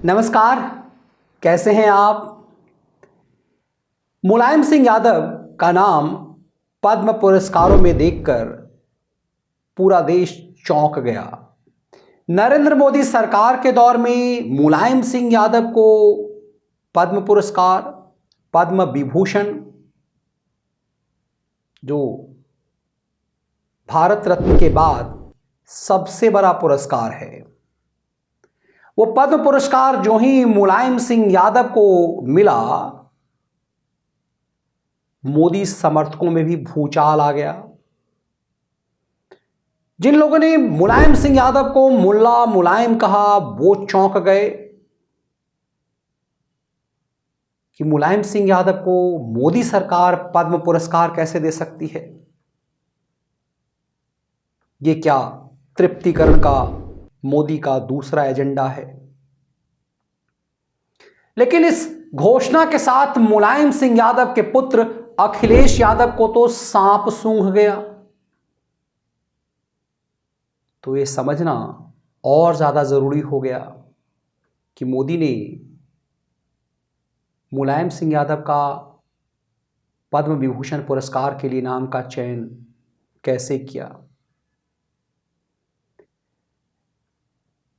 नमस्कार, कैसे हैं आप। मुलायम सिंह यादव का नाम पद्म पुरस्कारों में देखकर पूरा देश चौंक गया। नरेंद्र मोदी सरकार के दौर में मुलायम सिंह यादव को पद्म पुरस्कार, पद्म विभूषण, जो भारत रत्न के बाद सबसे बड़ा पुरस्कार है, वो पद्म पुरस्कार जो ही मुलायम सिंह यादव को मिला, मोदी समर्थकों में भी भूचाल आ गया। जिन लोगों ने मुलायम सिंह यादव को मुल्ला मुलायम कहा, वो चौंक गए कि मुलायम सिंह यादव को मोदी सरकार पद्म पुरस्कार कैसे दे सकती है। ये क्या तृप्तिकरण का मोदी का दूसरा एजेंडा है। लेकिन इस घोषणा के साथ मुलायम सिंह यादव के पुत्र अखिलेश यादव को तो सांप सूंघ गया। तो ये समझना और ज्यादा जरूरी हो गया कि मोदी ने मुलायम सिंह यादव का पद्म विभूषण पुरस्कार के लिए नाम का चयन कैसे किया।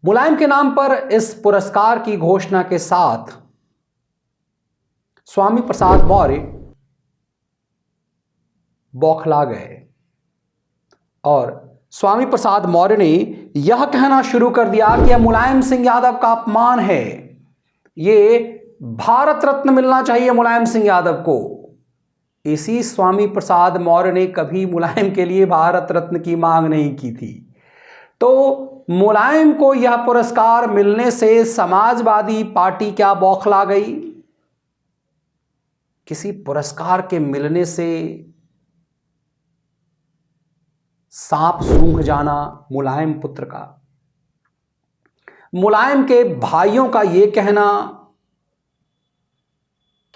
मुलायम के नाम पर इस पुरस्कार की घोषणा के साथ स्वामी प्रसाद मौर्य बौखला गए और स्वामी प्रसाद मौर्य ने यह कहना शुरू कर दिया कि यह मुलायम सिंह यादव का अपमान है, ये भारत रत्न मिलना चाहिए मुलायम सिंह यादव को। इसी स्वामी प्रसाद मौर्य ने कभी मुलायम के लिए भारत रत्न की मांग नहीं की थी। तो मुलायम को यह पुरस्कार मिलने से समाजवादी पार्टी क्या बौखला गई। किसी पुरस्कार के मिलने से सांप सूंघ जाना मुलायम पुत्र का, मुलायम के भाइयों का यह कहना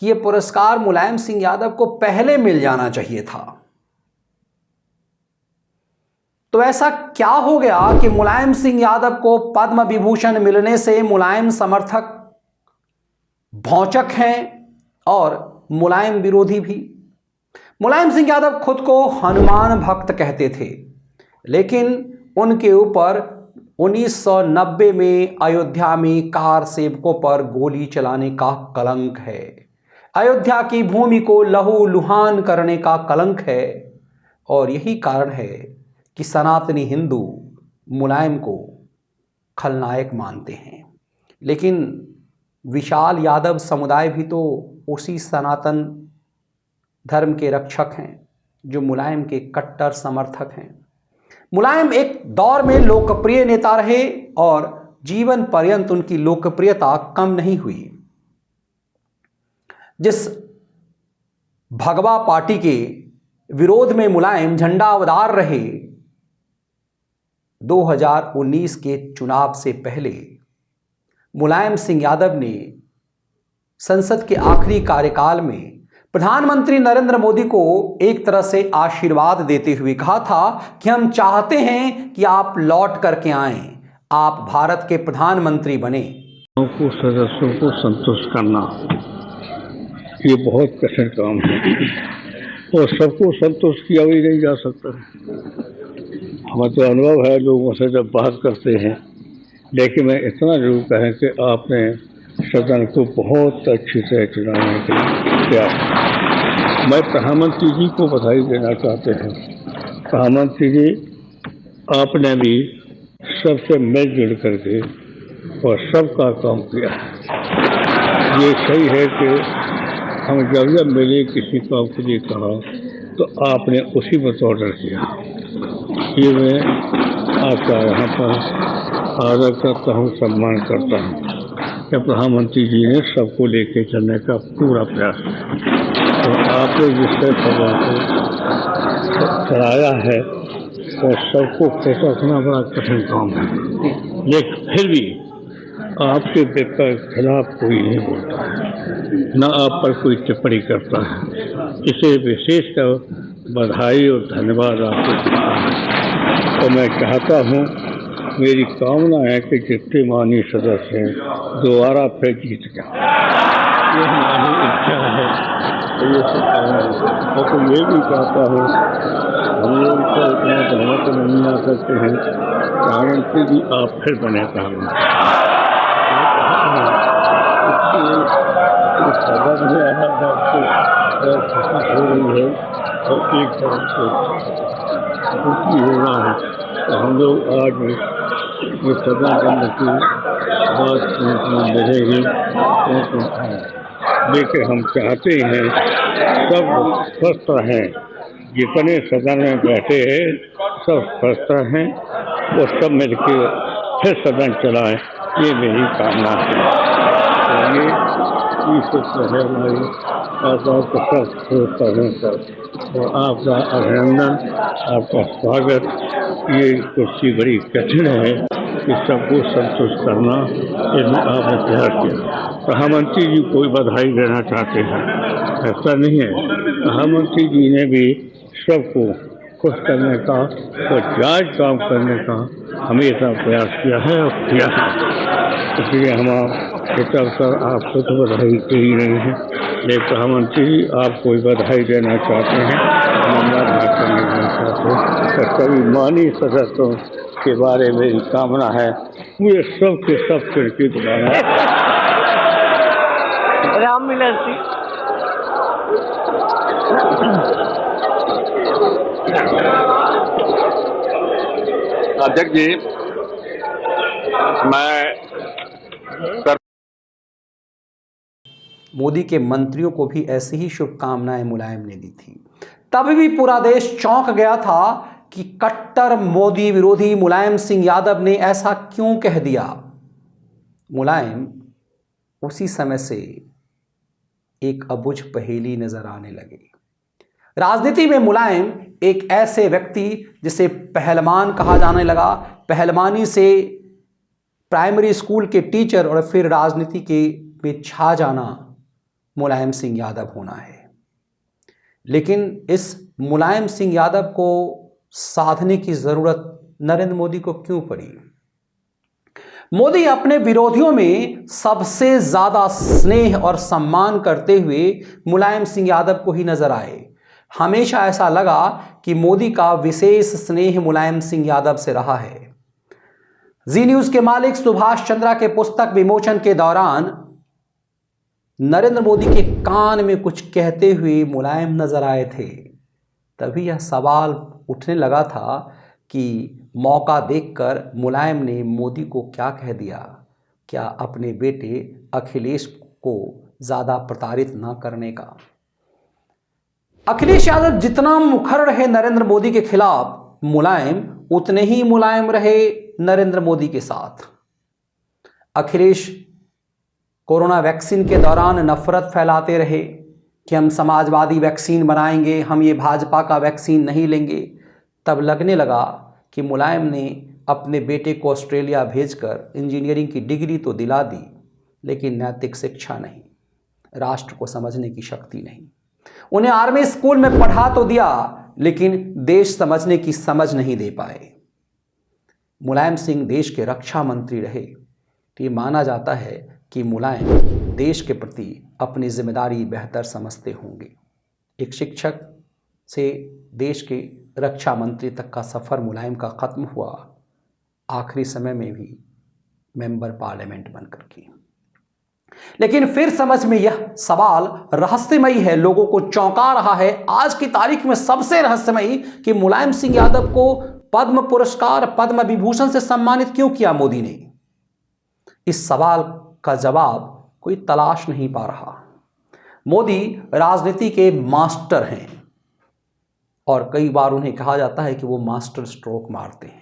कि यह पुरस्कार मुलायम सिंह यादव को पहले मिल जाना चाहिए था। तो ऐसा क्या हो गया कि मुलायम सिंह यादव को पद्म विभूषण मिलने से मुलायम समर्थक भौचक हैं और मुलायम विरोधी भी। मुलायम सिंह यादव खुद को हनुमान भक्त कहते थे, लेकिन उनके ऊपर 1990 में अयोध्या में कार सेवकों पर गोली चलाने का कलंक है। अयोध्या की भूमि को लहू लुहान करने का कलंक है और यही कारण है कि सनातनी हिंदू मुलायम को खलनायक मानते हैं। लेकिन विशाल यादव समुदाय भी तो उसी सनातन धर्म के रक्षक हैं जो मुलायम के कट्टर समर्थक हैं। मुलायम एक दौर में लोकप्रिय नेता रहे और जीवन पर्यंत उनकी लोकप्रियता कम नहीं हुई। जिस भगवा पार्टी के विरोध में मुलायम झंडावदार रहे, 2019 के चुनाव से पहले मुलायम सिंह यादव ने संसद के आखिरी कार्यकाल में प्रधानमंत्री नरेंद्र मोदी को एक तरह से आशीर्वाद देते हुए कहा था कि हम चाहते हैं कि आप लौट करके आएं, आप भारत के प्रधानमंत्री बने। को सदस्यों को संतुष्ट करना ये बहुत कठिन काम है और सबको संतुष्ट किया भी नहीं जा सकता। हमारा तो अनुभव है लोगों से जब बात करते हैं, लेकिन मैं इतना जरूर कहें कि आपने सदन को बहुत अच्छी से चलाने के लिए किया। मैं प्रधानमंत्री जी को बधाई देना चाहते हैं। प्रधानमंत्री जी, आपने भी सबसे मिलजुल करके और सबका काम किया। ये सही है कि हम जब मिले किसी काम के लिए कहा तो आपने उसी पर ऑर्डर किया। ये मैं आपका यहाँ पर आदर करता हूँ, सम्मान करता हूँ कि प्रधानमंत्री जी ने सबको लेके चलने का पूरा प्रयास किया और आपने जिससे सभा को चलाया है और सबको खुश रखना बड़ा कठिन काम है। लेकिन फिर भी आपके खिलाफ कोई नहीं बोलता है, न आप पर कोई टिप्पणी करता है। इसे विशेषकर बधाई और धन्यवाद आपको देता हूँ और मैं चाहता हूँ मेरी कामना है कि जितने माननीय सदस्य हैं दोबारा फिर जीत जाए। ये हमारी इच्छा है। तो ये सब काम है। मैं तो ये भी चाहता हूँ, हम लोग तो इतना बहुमत नहीं आ सकते हैं, प्रधानमंत्री जी आप फिर बने प्रधानमंत्री। सदन में आना खुशी हो रही है और एक तरफ से दुखी हो रहा है। तो हम लोग आज ये सदन बंद की बात सुनने मिलेगी, लेकिन हम चाहते हैं सब स्वस्थ रहें। जितने सदन में बैठे हैं सब स्वस्थ हैं, वो सब मिलकर फिर सदन चलाएं, ये मेरी कामना है। तो ये है हमारी आपका सब करने पर और आपका अभिनंदन, आपका स्वागत। ये कुर्सी बड़ी कठिन है कि सबको संतुष्ट करना, इसमें आपने तैयार किया। प्रधानमंत्री जी को बधाई देना चाहते हैं, ऐसा नहीं है। प्रधानमंत्री जी ने भी सबको खुश करने का और जायज काम करने का हमेशा प्रयास किया है और किया है। इसलिए हम इस अवसर आपको तो बधाई दे ही नहीं है, लेकिन प्रधानमंत्री जी आपको बधाई देना चाहते हैं, धन्यवाद करना चाहते हैं। तो सभी माननीय सदस्यों के बारे में मेरी कामना है, मुझे सब के सब खिड़की दोबारा राम मिलन सिंह। अध्यक्ष जी, मैं मोदी के मंत्रियों को भी ऐसी ही शुभकामनाएं मुलायम ने दी थी। तब भी पूरा देश चौंक गया था कि कट्टर मोदी विरोधी मुलायम सिंह यादव ने ऐसा क्यों कह दिया। मुलायम उसी समय से एक अबुझ पहेली नजर आने लगे। राजनीति में मुलायम एक ऐसे व्यक्ति जिसे पहलवान कहा जाने लगा, पहलवानी से प्राइमरी स्कूल के टीचर और फिर राजनीति के में छा जाना मुलायम सिंह यादव होना है। लेकिन इस मुलायम सिंह यादव को साधने की जरूरत नरेंद्र मोदी को क्यों पड़ी? मोदी अपने विरोधियों में सबसे ज्यादा स्नेह और सम्मान करते हुए मुलायम सिंह यादव को ही नजर आए। हमेशा ऐसा लगा कि मोदी का विशेष स्नेह मुलायम सिंह यादव से रहा है। जी न्यूज के मालिक सुभाष चंद्रा के पुस्तक विमोचन के दौरान नरेंद्र मोदी के कान में कुछ कहते हुए मुलायम नजर आए थे। तभी यह सवाल उठने लगा था कि मौका देखकर मुलायम ने मोदी को क्या कह दिया। क्या अपने बेटे अखिलेश को ज़्यादा प्रताड़ित ना करने का? अखिलेश यादव जितना मुखर रहे नरेंद्र मोदी के खिलाफ, मुलायम उतने ही मुलायम रहे नरेंद्र मोदी के साथ। अखिलेश कोरोना वैक्सीन के दौरान नफरत फैलाते रहे कि हम समाजवादी वैक्सीन बनाएंगे, हम ये भाजपा का वैक्सीन नहीं लेंगे। तब लगने लगा कि मुलायम ने अपने बेटे को ऑस्ट्रेलिया भेजकर इंजीनियरिंग की डिग्री तो दिला दी, लेकिन नैतिक शिक्षा नहीं, राष्ट्र को समझने की शक्ति नहीं। उन्हें आर्मी स्कूल में पढ़ा तो दिया, लेकिन देश समझने की समझ नहीं दे पाए। मुलायम सिंह देश के रक्षा मंत्री रहे, तो ये माना जाता है कि मुलायम देश के प्रति अपनी जिम्मेदारी बेहतर समझते होंगे। एक शिक्षक से देश के रक्षा मंत्री तक का सफ़र मुलायम का ख़त्म हुआ, आखिरी समय में भी मेंबर पार्लियामेंट बनकर के। लेकिन फिर समझ में यह सवाल रहस्यमयी है, लोगों को चौंका रहा है। आज की तारीख में सबसे रहस्यमयी कि मुलायम सिंह यादव को पद्म पुरस्कार, पद्म विभूषण से सम्मानित क्यों किया मोदी ने? इस सवाल का जवाब कोई तलाश नहीं पा रहा। मोदी राजनीति के मास्टर हैं और कई बार उन्हें कहा जाता है कि वो मास्टर स्ट्रोक मारते हैं।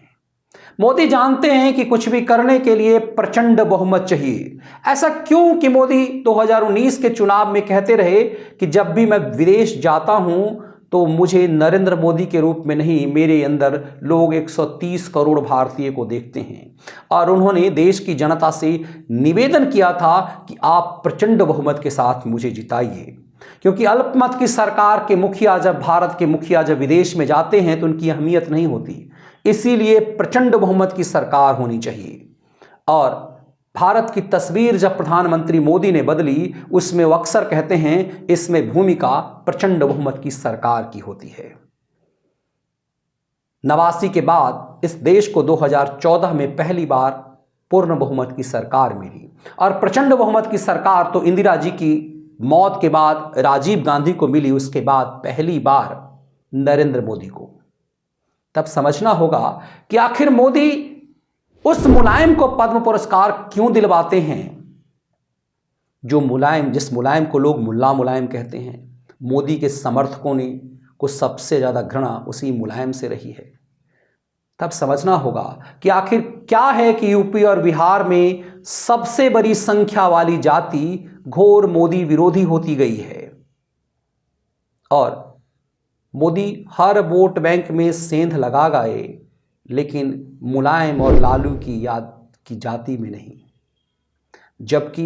मोदी जानते हैं कि कुछ भी करने के लिए प्रचंड बहुमत चाहिए। ऐसा क्यों कि मोदी 2019 के चुनाव में कहते रहे कि जब भी मैं विदेश जाता हूं तो मुझे नरेंद्र मोदी के रूप में नहीं, मेरे अंदर लोग 130 करोड़ भारतीय को देखते हैं। और उन्होंने देश की जनता से निवेदन किया था कि आप प्रचंड बहुमत के साथ मुझे जिताइए, क्योंकि अल्पमत की सरकार के मुखिया, जब भारत के मुखिया जब विदेश में जाते हैं तो उनकी अहमियत नहीं होती। इसीलिए प्रचंड बहुमत की सरकार होनी चाहिए। और भारत की तस्वीर जब प्रधानमंत्री मोदी ने बदली, उसमें वो अक्सर कहते हैं इसमें भूमिका प्रचंड बहुमत की सरकार की होती है। 89 के बाद इस देश को 2014 में पहली बार पूर्ण बहुमत की सरकार मिली, और प्रचंड बहुमत की सरकार तो इंदिरा जी की मौत के बाद राजीव गांधी को मिली, उसके बाद पहली बार नरेंद्र मोदी को। तब समझना होगा कि आखिर मोदी उस मुलायम को पद्म पुरस्कार क्यों दिलवाते हैं, जिस मुलायम को लोग मुल्ला मुलायम कहते हैं। मोदी के समर्थकों ने को सबसे ज़्यादा घृणा उसी मुलायम से रही है। तब समझना होगा कि आखिर क्या है कि यूपी और बिहार में सबसे बड़ी संख्या वाली जाति घोर मोदी विरोधी होती गई है, और मोदी हर वोट बैंक में सेंध लगा गए, लेकिन मुलायम और लालू की जाति में नहीं। जबकि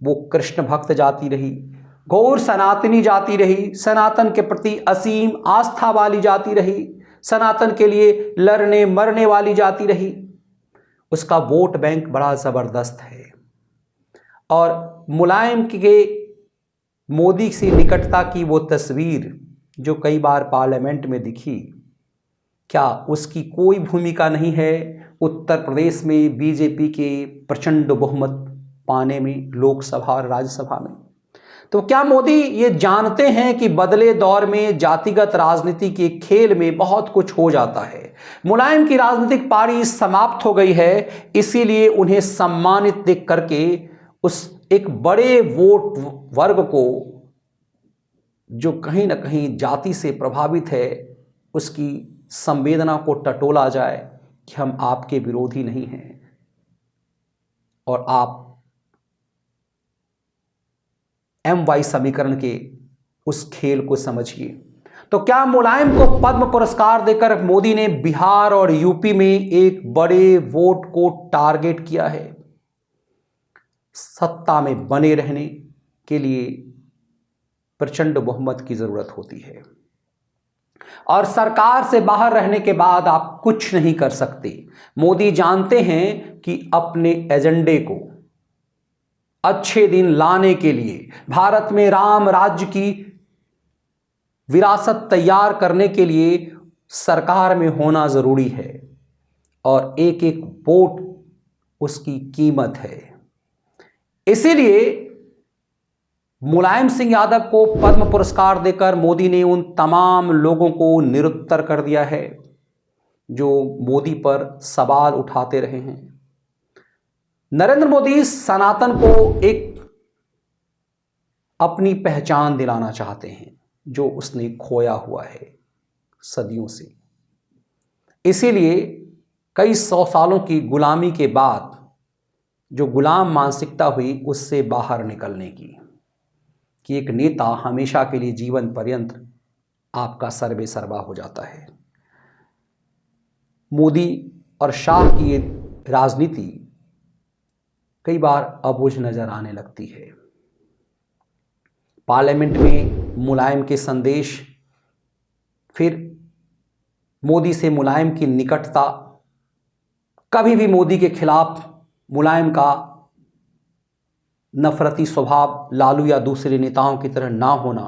वो कृष्ण भक्त जाति रही, घोर सनातनी जाति रही, सनातन के प्रति असीम आस्था वाली जाति रही, सनातन के लिए लड़ने मरने वाली जाति रही। उसका वोट बैंक बड़ा ज़बरदस्त है। और मुलायम के मोदी से निकटता की वो तस्वीर जो कई बार पार्लियामेंट में दिखी, क्या उसकी कोई भूमिका नहीं है उत्तर प्रदेश में बीजेपी के प्रचंड बहुमत पाने में, लोकसभा और राज्यसभा में? तो क्या मोदी ये जानते हैं कि बदले दौर में जातिगत राजनीति के खेल में बहुत कुछ हो जाता है? मुलायम की राजनीतिक पारी समाप्त हो गई है, इसीलिए उन्हें सम्मानित देख करके उस एक बड़े वोट वर्ग को, जो कहीं ना कहीं जाति से प्रभावित है, उसकी संवेदना को टटोला जाए कि हम आपके विरोधी नहीं हैं और आप MY समीकरण के उस खेल को समझिए। तो क्या मुलायम को पद्म पुरस्कार देकर मोदी ने बिहार और यूपी में एक बड़े वोट को टारगेट किया है? सत्ता में बने रहने के लिए प्रचंड बहुमत की जरूरत होती है, और सरकार से बाहर रहने के बाद आप कुछ नहीं कर सकते। मोदी जानते हैं कि अपने एजेंडे को अच्छे दिन लाने के लिए, भारत में राम राज्य की विरासत तैयार करने के लिए सरकार में होना जरूरी है, और एक एक वोट उसकी कीमत है। इसीलिए मुलायम सिंह यादव को पद्म पुरस्कार देकर मोदी ने उन तमाम लोगों को निरुत्तर कर दिया है जो मोदी पर सवाल उठाते रहे हैं। नरेंद्र मोदी सनातन को एक अपनी पहचान दिलाना चाहते हैं जो उसने खोया हुआ है सदियों से। इसीलिए कई 100 सालों की गुलामी के बाद जो गुलाम मानसिकता हुई, उससे बाहर निकलने की, कि एक नेता हमेशा के लिए जीवन पर्यंत आपका सर्वे सर्वा हो जाता है। मोदी और शाह की ये राजनीति कई बार अबूझ नजर आने लगती है। पार्लियामेंट में मुलायम के संदेश, फिर मोदी से मुलायम की निकटता, कभी भी मोदी के खिलाफ मुलायम का नफरती स्वभाव लालू या दूसरे नेताओं की तरह ना होना,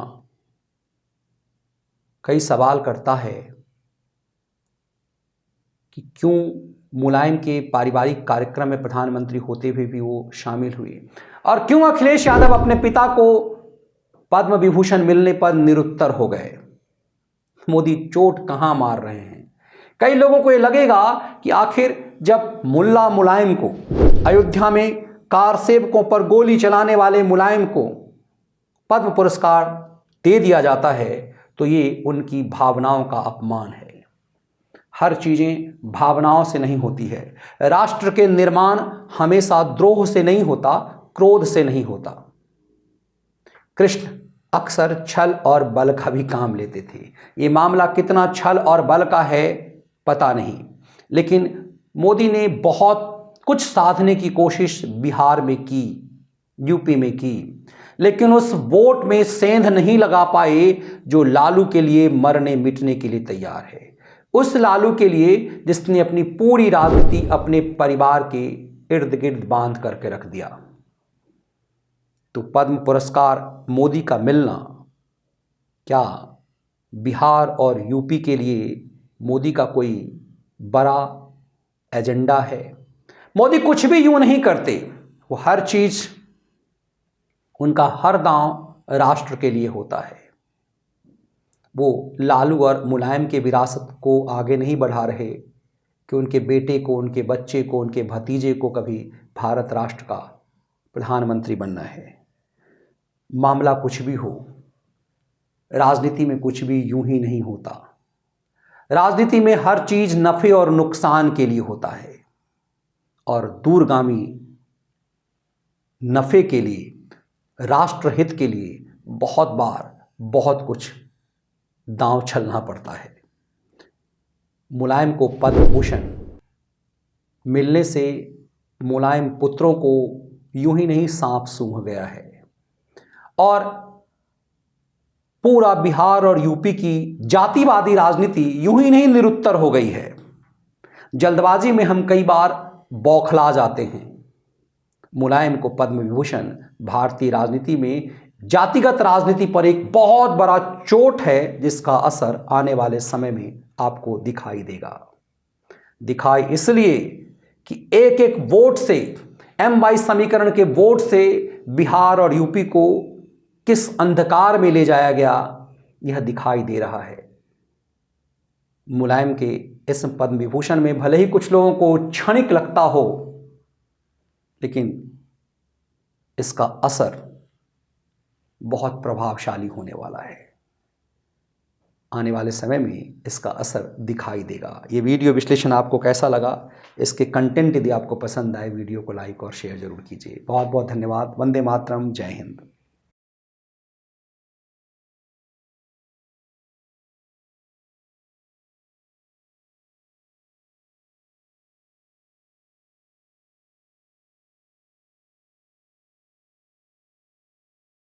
कई सवाल करता है कि क्यों मुलायम के पारिवारिक कार्यक्रम में प्रधानमंत्री होते हुए भी वो शामिल हुए, और क्यों अखिलेश यादव अपने पिता को पद्म विभूषण मिलने पर निरुत्तर हो गए। मोदी चोट कहां मार रहे हैं? कई लोगों को ये लगेगा कि आखिर जब मुल्ला मुलायम को, अयोध्या में कार सेवकों पर गोली चलाने वाले मुलायम को पद्म पुरस्कार दे दिया जाता है, तो ये उनकी भावनाओं का अपमान है। हर चीजें भावनाओं से नहीं होती है। राष्ट्र के निर्माण हमेशा द्रोह से नहीं होता, क्रोध से नहीं होता। कृष्ण अक्सर छल और बल का भी काम लेते थे। ये मामला कितना छल और बल का है पता नहीं, लेकिन मोदी ने बहुत कुछ साधने की कोशिश बिहार में की, यूपी में की, लेकिन उस वोट में सेंध नहीं लगा पाए जो लालू के लिए मरने मिटने के लिए तैयार है। उस लालू के लिए जिसने अपनी पूरी राजनीति अपने परिवार के इर्द गिर्द बांध करके रख दिया। तो पद्म पुरस्कार मोदी का मिलना क्या बिहार और यूपी के लिए मोदी का कोई बड़ा एजेंडा है? मोदी कुछ भी यूं नहीं करते, वो हर चीज, उनका हर दांव राष्ट्र के लिए होता है। वो लालू और मुलायम के विरासत को आगे नहीं बढ़ा रहे कि उनके बेटे को, उनके बच्चे को, उनके भतीजे को कभी भारत राष्ट्र का प्रधानमंत्री बनना है। मामला कुछ भी हो, राजनीति में कुछ भी यूं ही नहीं होता। राजनीति में हर चीज नफे और नुकसान के लिए होता है और दूरगामी नफे के लिए, राष्ट्रहित के लिए बहुत बार बहुत कुछ दांव छलना पड़ता है। मुलायम को पद्म भूषण मिलने से मुलायम पुत्रों को यूं ही नहीं सांप सूंघ गया है और पूरा बिहार और यूपी की जातिवादी राजनीति यूं ही नहीं निरुत्तर हो गई है। जल्दबाजी में हम कई बार बौखला जाते हैं। मुलायम को पद्म विभूषण भारतीय राजनीति में जातिगत राजनीति पर एक बहुत बड़ा चोट है, जिसका असर आने वाले समय में आपको दिखाई देगा। दिखाई इसलिए कि एक एक वोट से, M22 समीकरण के वोट से बिहार और यूपी को किस अंधकार में ले जाया गया, यह दिखाई दे रहा है। मुलायम के इस पद्म विभूषण में भले ही कुछ लोगों को क्षणिक लगता हो, लेकिन इसका असर बहुत प्रभावशाली होने वाला है। आने वाले समय में इसका असर दिखाई देगा। ये वीडियो विश्लेषण आपको कैसा लगा? इसके कंटेंट यदि आपको पसंद आए, वीडियो को लाइक और शेयर जरूर कीजिए। बहुत बहुत धन्यवाद। वंदे मातरम। जय हिंद।